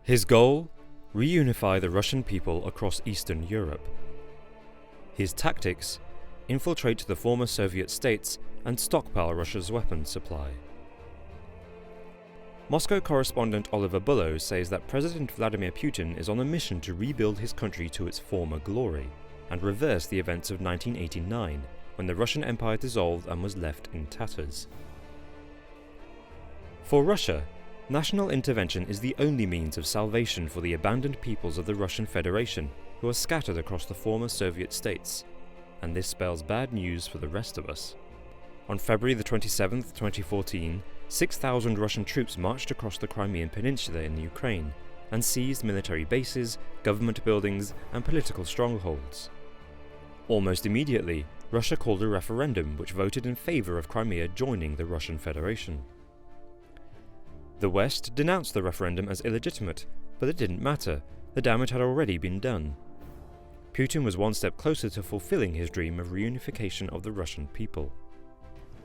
His goal? Reunify the Russian people across Eastern Europe. His tactics? Infiltrate the former Soviet states and stockpile Russia's weapons supply. Moscow correspondent Oliver Bullough says that President Vladimir Putin is on a mission to rebuild his country to its former glory and reverse the events of 1989, when the Russian Empire dissolved and was left in tatters. For Russia, national intervention is the only means of salvation for the abandoned peoples of the Russian Federation, who are scattered across the former Soviet states, and this spells bad news for the rest of us. On February the 27th, 2014, 6,000 Russian troops marched across the Crimean Peninsula in the Ukraine and seized military bases, government buildings, and political strongholds. Almost immediately, Russia called a referendum which voted in favour of Crimea joining the Russian Federation. The West denounced the referendum as illegitimate, but it didn't matter, the damage had already been done. Putin was one step closer to fulfilling his dream of reunification of the Russian people.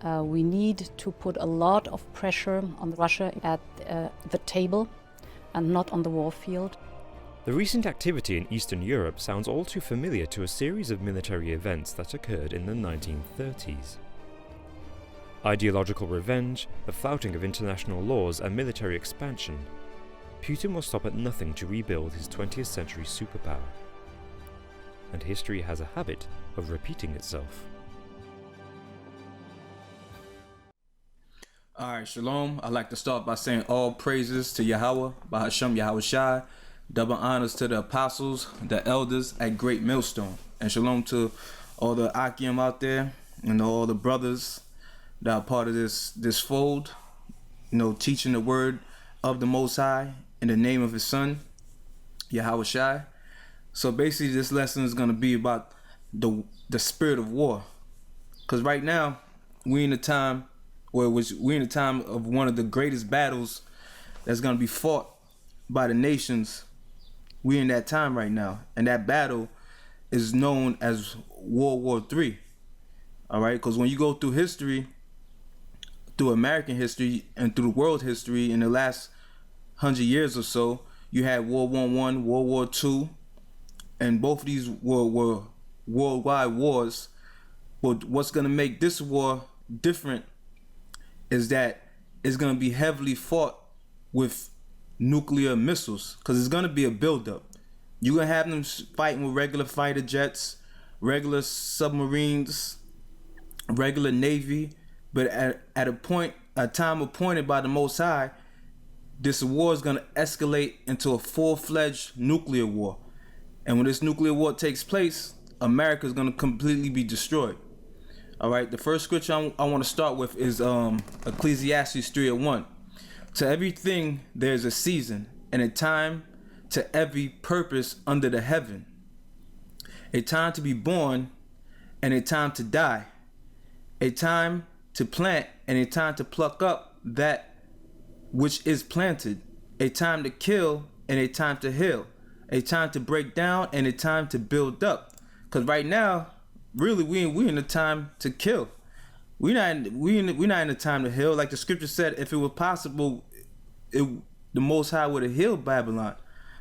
We need to put a lot of pressure on Russia at the table and not on the war field. The recent activity in Eastern Europe sounds all too familiar to a series of military events that occurred in the 1930s. Ideological revenge, the flouting of international laws and military expansion. Putin will stop at nothing to rebuild his 20th century superpower. And history has a habit of repeating itself. Alright, shalom. I'd like to start by saying all praises to Yahweh, Bahasham Yahweh Shai, double honors to the apostles, the elders at Great Millstone, and shalom to all the Akim out there and all the brothers that are part of this fold, teaching the word of the Most High in the name of his son, Yahweh Shai. So basically this lesson is going to be about the spirit of war. Because right now, we're in a time of one of the greatest battles that's going to be fought by the nations. We're in that time right now. And that battle is known as World War III. All right? Because when you go through history, through American history and through world history in the last 100 years or so, you had World War I, World War II, and both of these were worldwide wars. But what's going to make this war different is that it's going to be heavily fought with nuclear missiles, because it's going to be a buildup. You're going to have them fighting with regular fighter jets, regular submarines, regular navy, but at a time appointed by the Most High, this war is going to escalate into a full-fledged nuclear war. And when this nuclear war takes place, America is going to completely be destroyed. All right, the first scripture I want to start with is Ecclesiastes 3:1. To everything there's a season and a time to every purpose under the heaven. A time to be born and a time to die. A time to plant and a time to pluck up that which is planted. A time to kill and a time to heal. A time to break down and a time to build up. Because right now, really, we in a time to kill. We're not in a time to heal. Like the scripture said, if it were possible, the Most High would have healed Babylon,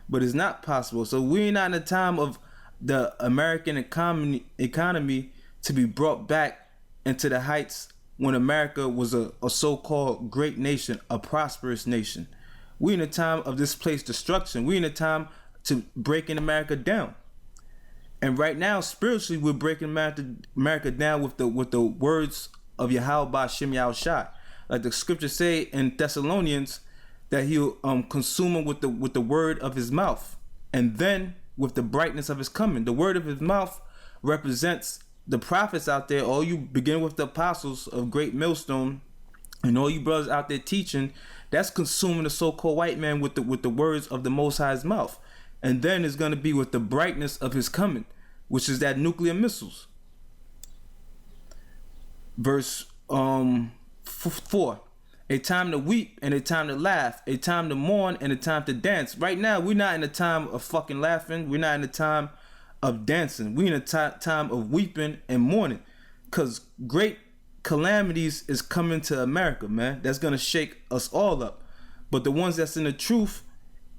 but it's not possible. So we're not in a time of the American economy to be brought back into the heights when America was a so-called great nation, a prosperous nation. We're in a time of displaced destruction. We're in a time to breaking America down. And right now, spiritually, we're breaking America down with the words of Yahweh Ba'Shem Yahushai. Like the scriptures say in Thessalonians, that he'll consume them with the word of his mouth, and then with the brightness of his coming. The word of his mouth represents the prophets out there. All you begin with the apostles of Great Millstone, and all you brothers out there teaching, that's consuming the so-called white man with the words of the Most High's mouth. And then it's going to be with the brightness of his coming, which is that nuclear missiles. Verse 4. A time to weep and a time to laugh, a time to mourn and a time to dance. Right now, we're not in a time of fucking laughing. We're not in a time of dancing. We're in a time of weeping and mourning, because great calamities is coming to America, man. That's going to shake us all up. But the ones that's in the truth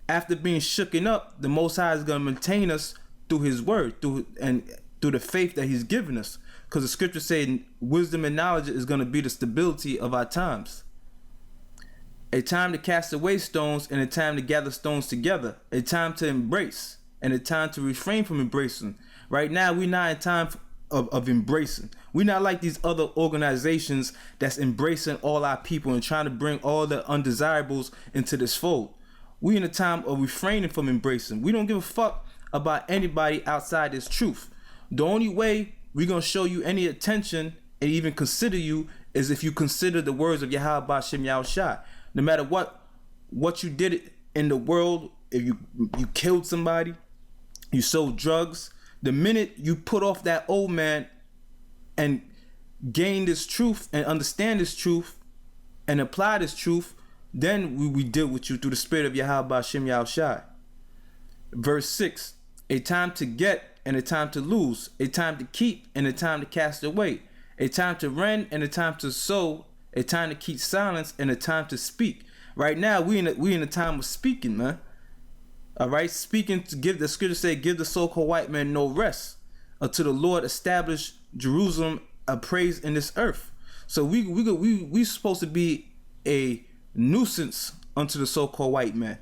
after being shooken up, the Most High is going to maintain us through His word, through the faith that He's given us. Because the scripture say wisdom and knowledge is going to be the stability of our times. A time to cast away stones and a time to gather stones together. A time to embrace and a time to refrain from embracing. Right now, we're not in time of embracing. We're not like these other organizations that's embracing all our people and trying to bring all the undesirables into this fold. We're in a time of refraining from embracing. We don't give a fuck about anybody outside this truth. The only way we're going to show you any attention and even consider you is if you consider the words of Yahweh Ba'Shem Yahushua. No matter what you did in the world, if you killed somebody, you sold drugs, the minute you put off that old man and gain this truth and understand this truth and apply this truth, then we deal with you through the spirit of Yahweh Ba'Shem Yahushua. Verse 6, a time to get and a time to lose, a time to keep and a time to cast away, a time to rend and a time to sow, a time to keep silence and a time to speak. Right now, we in a time of speaking, man. All right, speaking to give the scripture say, give the so-called white man no rest until the Lord establish Jerusalem a praise in this earth. So we supposed to be a nuisance unto the so-called white man.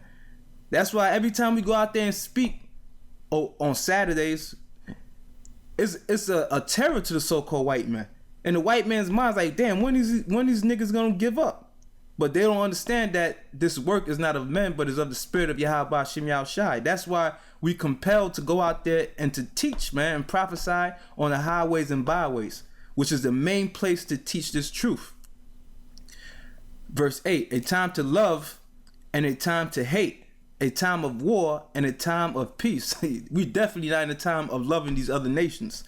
That's why every time we go out there and speak on Saturdays, it's a terror to the so-called white man. And the white man's mind's like, damn, when these niggas gonna give up? But they don't understand that this work is not of men, but is of the spirit of Yahweh Ba'Shem Yahushua. That's why we compelled to go out there and to teach, man, and prophesy on the highways and byways, which is the main place to teach this truth. Verse 8, a time to love and a time to hate, a time of war and a time of peace. We definitely not in a time of loving these other nations.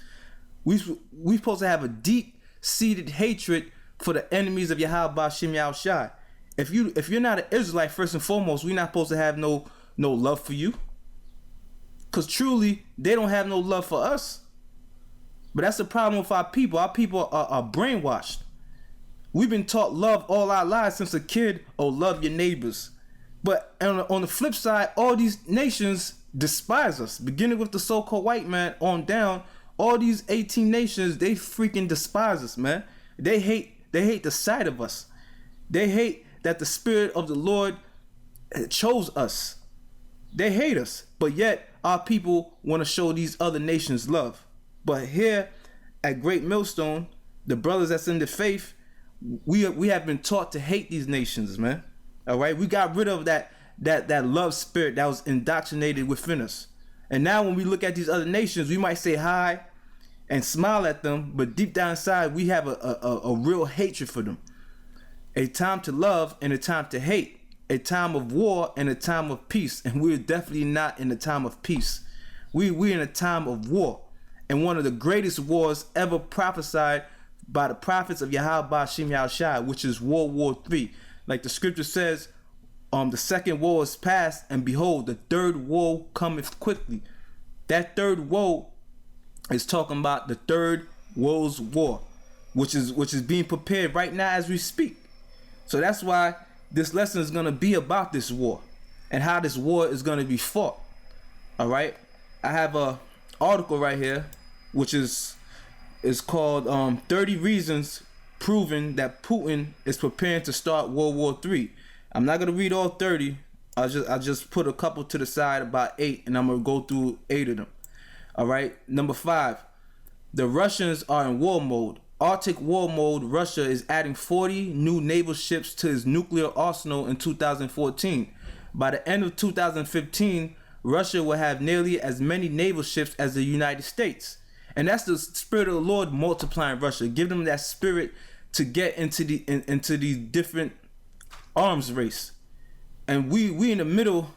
We supposed to have a deep-seated hatred for the enemies of Yahweh Ba'Shem Yahushua. If you're not an Israelite, first and foremost, we're not supposed to have no love for you. Because truly, they don't have no love for us. But that's the problem with our people. Our people are brainwashed. We've been taught love all our lives since a kid. Oh, love your neighbors. But on the flip side, all these nations despise us. Beginning with the so-called white man on down, all these 18 nations, they freaking despise us, man. They hate the sight of us. They hate that the spirit of the Lord chose us. They hate us. But yet our people want to show these other nations love. But here at Great Millstone, the brothers that's in the faith, we have been taught to hate these nations, man. All right, we got rid of that love spirit that was indoctrinated within us. And now when we look at these other nations, we might say hi and smile at them, but deep down inside, we have a real hatred for them. A time to love and a time to hate, a time of war and a time of peace. And we're definitely not in a time of peace. We're in a time of war. And one of the greatest wars ever prophesied by the prophets of Yahweh Ba'Shem Yahushua, which is World War III. Like the scripture says, the second woe is past, and behold, the third woe cometh quickly. That third woe is talking about the third world's war, which is being prepared right now as we speak. So that's why this lesson is going to be about this war and how this war is going to be fought. All right, I have a article right here, which is called 30 Reasons Proving That Putin is Preparing to Start World War III. I'm not going to read all 30. I just put a couple to the side, about 8, and I'm going to go through 8 of them. All right, number 5, the Russians are in war mode. Arctic war mode. Russia is adding 40 new naval ships to its nuclear arsenal in 2014. By the end of 2015, Russia will have nearly as many naval ships as the United States. And that's the spirit of the Lord multiplying Russia. Give them that spirit to get into the different arms race. And we in the middle,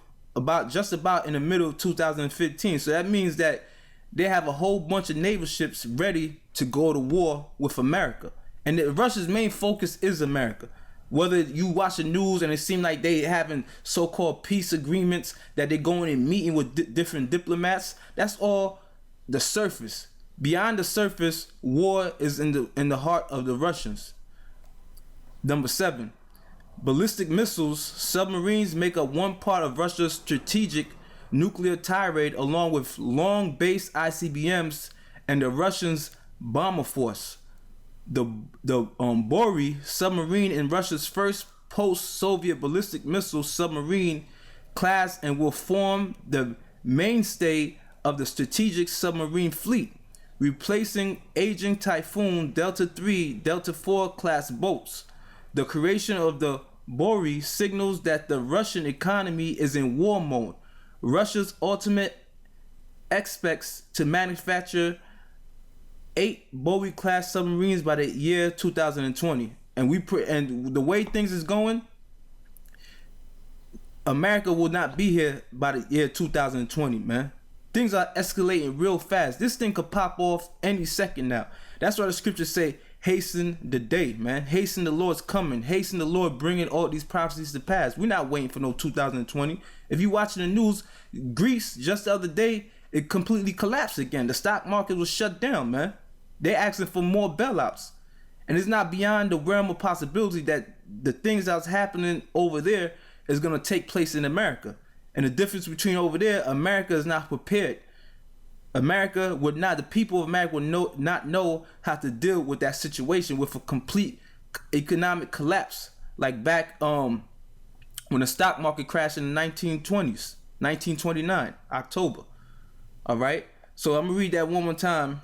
just about in the middle of 2015. So that means that they have a whole bunch of naval ships ready to go to war with America. And Russia's main focus is America. Whether you watch the news and it seems like they having so-called peace agreements, that they're going and meeting with different diplomats, that's all the surface. Beyond the surface, war is in the heart of the Russians. Number 7, Ballistic missiles, submarines make up one part of Russia's strategic nuclear tirade, along with long-base ICBMs and the Russians' bomber force. The Bory submarine in Russia's first post-Soviet ballistic missile submarine class and will form the mainstay of the strategic submarine fleet, replacing aging Typhoon Delta III, Delta IV class boats. The creation of the Bory signals that the Russian economy is in war mode. Russia's ultimate expects to manufacture 8 Bowie class submarines by the year 2020, and the way things is going, America will not be here by the year 2020, man. Things are escalating real fast. This thing could pop off any second now. That's why the scriptures say, hasten the day, man. Hasten the Lord's coming. Hasten the Lord bringing all these prophecies to pass. We're not waiting for no 2020. If you watching the news, Greece just the other day, it completely collapsed again. The stock market was shut down, man. They're asking for more bailouts. And it's not beyond the realm of possibility that the things that's happening over there is going to take place in America. And the difference between over there, America is not prepared. The people of America would not know how to deal with that situation, with a complete economic collapse. Like back when the stock market crashed in the 1920s, 1929, October. All right. So I'm gonna read that one more time.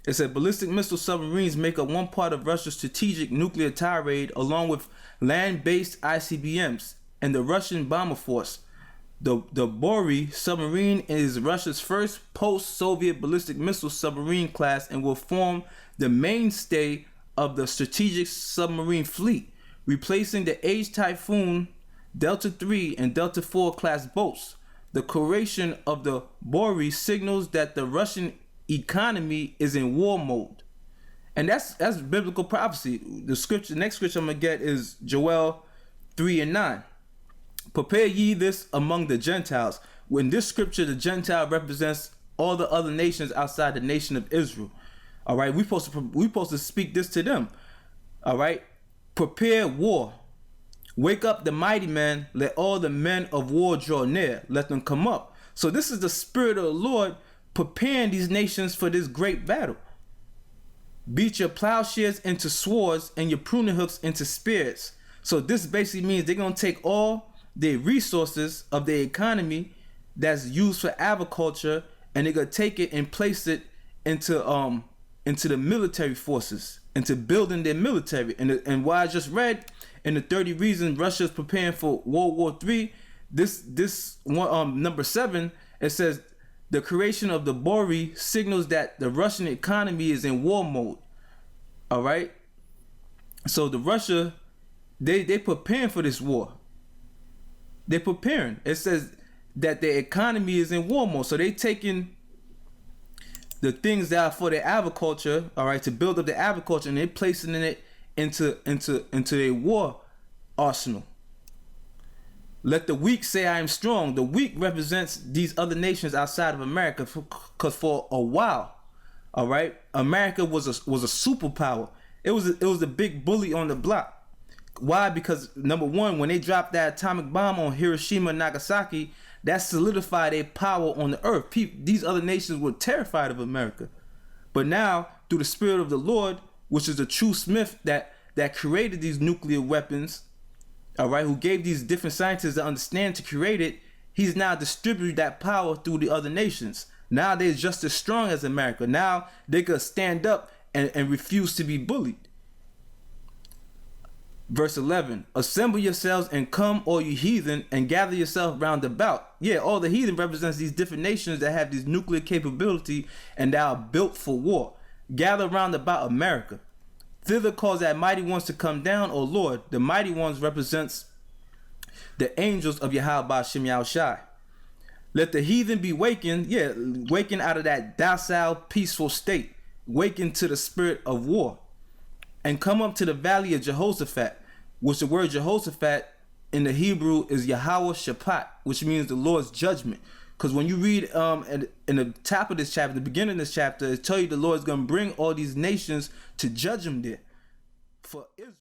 It said ballistic missile submarines make up one part of Russia's strategic nuclear tirade, along with land-based ICBMs and the Russian bomber force. The Bory submarine is Russia's first post-Soviet ballistic missile submarine class and will form the mainstay of the strategic submarine fleet, replacing the aged Typhoon, Delta III, and Delta IV class boats. The creation of the Bory signals that the Russian economy is in war mode. And that's biblical prophecy. The next scripture I'm going to get is Joel 3:9. Prepare ye this among the Gentiles. In this scripture, the Gentile represents all the other nations outside the nation of Israel. All right, we supposed to speak this to them. All right, prepare war. Wake up the mighty men. Let all the men of war draw near. Let them come up. So this is the spirit of the Lord preparing these nations for this great battle. Beat your plowshares into swords and your pruning hooks into spears. So this basically means they're going to take all the resources of the economy that's used for agriculture, and they're gonna take it and place it into the military forces, into building their military. And what I just read in the 30 reasons Russia is preparing for World War III, this one number 7, it says the creation of the Bory signals that the Russian economy is in war mode. All right, so the Russia they preparing for this war. They're preparing. It says that their economy is in war mode. So they taking the things that are for their agriculture, all right, to build up the agriculture, and they're placing it into their war arsenal. Let the weak say I am strong. The weak represents these other nations outside of America, because for a while, all right, America was a superpower. It was a big bully on the block. Why? Because number one, when they dropped that atomic bomb on Hiroshima and Nagasaki, that solidified their power on the earth. These other nations were terrified of America. But now, through the spirit of the Lord, which is the true smith that created these nuclear weapons, all right, who gave these different scientists to understand to create it, he's now distributed that power through the other nations. Now they're just as strong as America. Now they could stand up and refuse to be bullied. Verse 11, assemble yourselves and come, all you heathen, and gather yourself round about. Yeah, all the heathen represents these different nations that have this nuclear capability and that are built for war. Gather round about America. Thither cause that mighty ones to come down, O Lord. The mighty ones represents the angels of Yahweh Ba'ashem Yahushai. Let the heathen be wakened, wakened out of that docile, peaceful state. Waken to the spirit of war. And come up to the valley of Jehoshaphat, which the word Jehoshaphat in the Hebrew is Yahweh Shaphat, which means the Lord's judgment. Because when you read in the top of this chapter, the beginning of this chapter, it tells you the Lord's going to bring all these nations to judge them there. For Israel.